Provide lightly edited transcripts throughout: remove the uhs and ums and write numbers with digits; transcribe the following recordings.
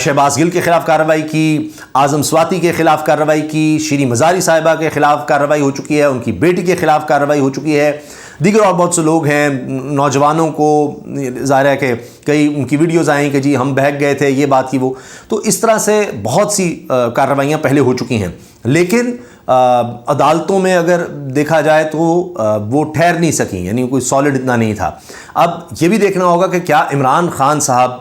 شہباز گل کے خلاف کارروائی کی، اعظم سواتی کے خلاف کارروائی کی، شیریں مزاری صاحبہ کے خلاف کارروائی ہو چکی ہے، ان کی بیٹی کے خلاف کارروائی ہو چکی ہے، دیگر اور بہت سے لوگ ہیں، نوجوانوں کو ظاہر ہے کہ کئی ان کی ویڈیوز آئیں کہ جی ہم بہک گئے تھے، یہ بات کی وہ، تو اس طرح سے بہت سی کارروائیاں پہلے ہو چکی ہیں، لیکن عدالتوں میں اگر دیکھا جائے تو وہ ٹھہر نہیں سکیں، یعنی کوئی سالڈ اتنا نہیں تھا۔ اب یہ بھی دیکھنا ہوگا کہ کیا عمران خان صاحب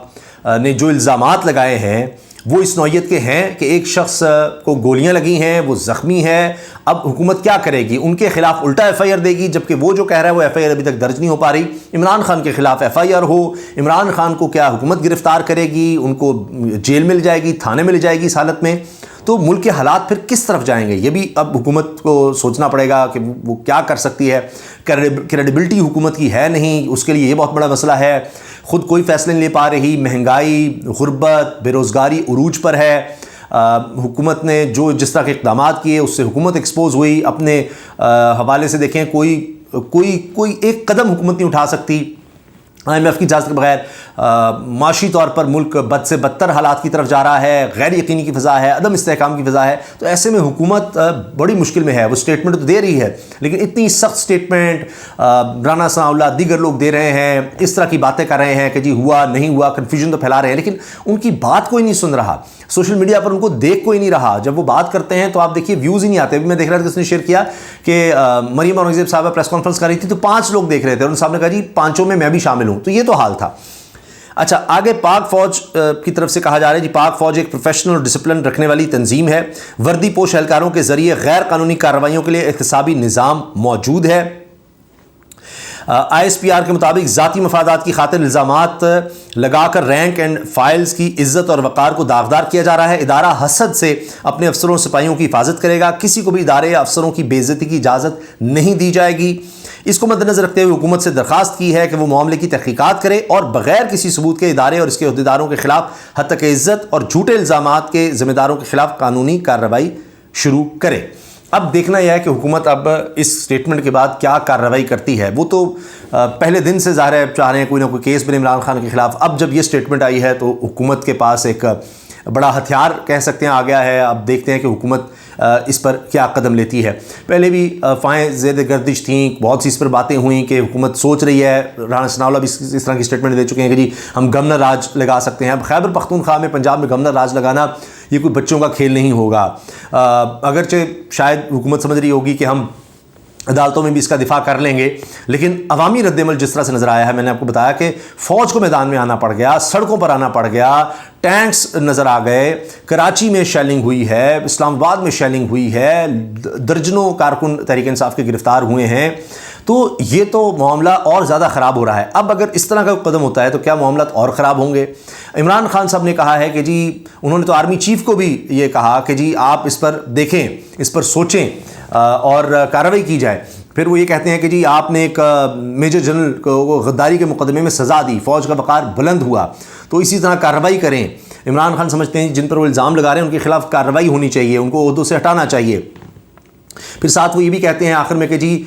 نے جو الزامات لگائے ہیں وہ اس نوعیت کے ہیں کہ ایک شخص کو گولیاں لگی ہیں، وہ زخمی ہے، اب حکومت کیا کرے گی؟ ان کے خلاف الٹا ایف آئی آر دے گی، جبکہ وہ جو کہہ رہا ہے وہ ایف آئی آر ابھی تک درج نہیں ہو پا رہی۔ عمران خان کے خلاف ایف آئی آر ہو، عمران خان کو کیا حکومت گرفتار کرے گی، ان کو جیل مل جائے گی، تھانے میں لے جائے گی اس حالت میں؟ تو ملک کے حالات پھر کس طرف جائیں گے؟ یہ بھی اب حکومت کو سوچنا پڑے گا کہ وہ کیا کر سکتی ہے۔ کریڈیبلٹی حکومت کی ہے نہیں، اس کے لیے یہ بہت بڑا مسئلہ ہے، خود کوئی فیصلے نہیں لے پا رہی، مہنگائی، غربت، بے روزگاری عروج پر ہے۔ حکومت نے جو جس طرح کے اقدامات کیے اس سے حکومت ایکسپوز ہوئی، اپنے حوالے سے دیکھیں کوئی ایک قدم حکومت نہیں اٹھا سکتی آئی ایم ایف کی اجازت کے بغیر۔ معاشی طور پر ملک بد سے بدتر حالات کی طرف جا رہا ہے، غیر یقینی کی فضا ہے، عدم استحکام کی فضا ہے، تو ایسے میں حکومت بڑی مشکل میں ہے۔ وہ سٹیٹمنٹ تو دے رہی ہے لیکن اتنی سخت سٹیٹمنٹ رانا ثناء اللہ دیگر لوگ دے رہے ہیں، اس طرح کی باتیں کر رہے ہیں کہ جی ہوا نہیں ہوا، کنفیوژن تو پھیلا رہے ہیں، لیکن ان کی بات کوئی نہیں سن رہا، سوشل میڈیا پر ان کو دیکھ کوئی نہیں رہا۔ جب وہ بات کرتے ہیں تو آپ دیکھیے ویوز ہی نہیں آتے۔ ابھی میں دیکھ رہا تھا کہ اس نے شیئر کیا کہ مریم اورنگزیب صاحبہ پریس کانفرنس کر رہی تھی تو 5 لوگ دیکھ رہے تھے اور ان صاحب نے کہا جی 5 میں بھی شامل ہوں، تو یہ تو حال تھا۔ اچھا آگے پاک فوج کی طرف سے کہا جا رہا ہے جی پاک فوج ایک پروفیشنل اور ڈسپلن رکھنے والی تنظیم ہے، وردی پوش اہلکاروں کے ذریعے غیر قانونی کارروائیوں کے لیے احتسابی نظام موجود ہے۔ آئی ایس پی آر کے مطابق ذاتی مفادات کی خاطر الزامات لگا کر رینک اینڈ فائلز کی عزت اور وقار کو داغدار کیا جا رہا ہے۔ ادارہ حسد سے اپنے افسروں سپاہیوں کی حفاظت کرے گا، کسی کو بھی ادارے یا افسروں کی بے عزتی کی اجازت نہیں دی جائے گی۔ اس کو مد نظر رکھتے ہوئے حکومت سے درخواست کی ہے کہ وہ معاملے کی تحقیقات کرے اور بغیر کسی ثبوت کے ادارے اور اس کے عہدیداروں کے خلاف ہتک عزت اور جھوٹے الزامات کے ذمہ داروں کے خلاف قانونی کارروائی شروع کرے۔ اب دیکھنا یہ ہے کہ حکومت اب اس سٹیٹمنٹ کے بعد کیا کارروائی کرتی ہے۔ وہ تو پہلے دن سے ظاہر ہے چاہ رہے ہیں کوئی نہ کوئی کیس بنے عمران خان کے خلاف، اب جب یہ سٹیٹمنٹ آئی ہے تو حکومت کے پاس ایک بڑا ہتھیار کہہ سکتے ہیں آ گیا ہے۔ اب دیکھتے ہیں کہ حکومت اس پر کیا قدم لیتی ہے۔ پہلے بھی فائیں زید گردش تھیں، بہت سی اس پر باتیں ہوئیں کہ حکومت سوچ رہی ہے، رانا ثناء اللہ بھی اس طرح کی سٹیٹمنٹ دے چکے ہیں کہ جی ہم گورنر راج لگا سکتے ہیں۔ اب خیبر پختونخوا میں پنجاب میں گورنر راج لگانا یہ کوئی بچوں کا کھیل نہیں ہوگا، اگرچہ شاید حکومت سمجھ رہی ہوگی کہ ہم عدالتوں میں بھی اس کا دفاع کر لیں گے، لیکن عوامی رد عمل جس طرح سے نظر آیا ہے، میں نے آپ کو بتایا کہ فوج کو میدان میں آنا پڑ گیا، سڑکوں پر آنا پڑ گیا، ٹینکس نظر آ گئے، کراچی میں شیلنگ ہوئی ہے، اسلام آباد میں شیلنگ ہوئی ہے، درجنوں کارکن تحریک انصاف کے گرفتار ہوئے ہیں، تو یہ تو معاملہ اور زیادہ خراب ہو رہا ہے۔ اب اگر اس طرح کا قدم ہوتا ہے تو کیا معاملات اور خراب ہوں گے؟ عمران خان صاحب نے کہا ہے کہ جی انہوں نے تو آرمی چیف کو بھی یہ کہا کہ جی آپ اس پر دیکھیں، اس پر سوچیں اور کارروائی کی جائے۔ پھر وہ یہ کہتے ہیں کہ جی آپ نے ایک میجر جنرل کو غداری کے مقدمے میں سزا دی، فوج کا وقار بلند ہوا، تو اسی طرح کارروائی کریں۔ عمران خان سمجھتے ہیں جن پر وہ الزام لگا رہے ہیں ان کے خلاف کارروائی ہونی چاہیے، ان کو عہدوں سے ہٹانا چاہیے۔ پھر ساتھ وہ یہ بھی کہتے ہیں آخر میں کہ جی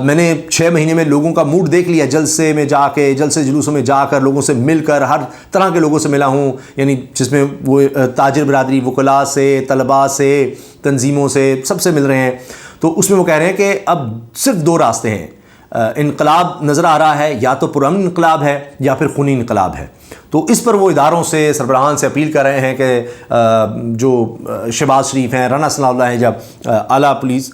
میں نے 6 مہینے میں لوگوں کا موڈ دیکھ لیا، جلسے میں جا کے، جلسے جلوسوں میں جا کر لوگوں سے مل کر ہر طرح کے لوگوں سے ملا ہوں، یعنی جس میں وہ تاجر برادری، وکلاء سے، طلباء سے، تنظیموں سے، سب سے مل رہے ہیں۔ تو اس میں وہ کہہ رہے ہیں کہ اب صرف 2 راستے ہیں، انقلاب نظر آ رہا ہے، یا تو پرامن انقلاب ہے یا پھر خونی انقلاب ہے۔ تو اس پر وہ اداروں سے، سربراہان سے اپیل کر رہے ہیں کہ جو شہباز شریف ہیں، رانا ثناء اللہ ہیں، جب اعلیٰ پولیس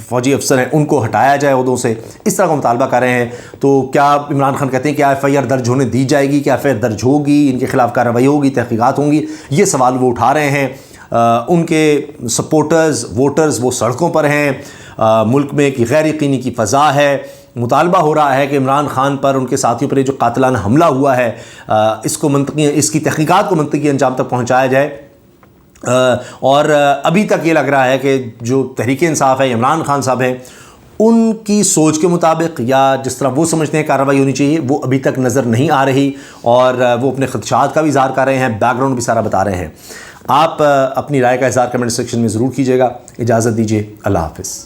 فوجی افسر ہیں ان کو ہٹایا جائے عہدوں سے، اس طرح کا مطالبہ کر رہے ہیں۔ تو کیا عمران خان کہتے ہیں کہ ایف آئی آر درج ہونے دی جائے گی، کیا ایف آئی آر درج ہوگی، ان کے خلاف کارروائی ہوگی، تحقیقات ہوں گی؟ یہ سوال وہ اٹھا رہے ہیں۔ ان کے سپورٹرز، ووٹرز وہ سڑکوں پر ہیں، ملک میں ایک غیر یقینی کی فضا ہے، مطالبہ ہو رہا ہے کہ عمران خان پر، ان کے ساتھیوں پر یہ جو قاتلانہ حملہ ہوا ہے اس کی تحقیقات کو منطقی انجام تک پہنچایا جائے۔ اور ابھی تک یہ لگ رہا ہے کہ جو تحریک انصاف ہے، عمران خان صاحب ہیں، ان کی سوچ کے مطابق یا جس طرح وہ سمجھتے ہیں کارروائی ہونی چاہیے وہ ابھی تک نظر نہیں آ رہی، اور وہ اپنے خدشات کا بھی اظہار کر رہے ہیں، بیک گراؤنڈ بھی سارا بتا رہے ہیں۔ آپ اپنی رائے کا اظہار کمنٹ سیکشن میں ضرور کیجیے گا۔ اجازت دیجیے، اللہ حافظ۔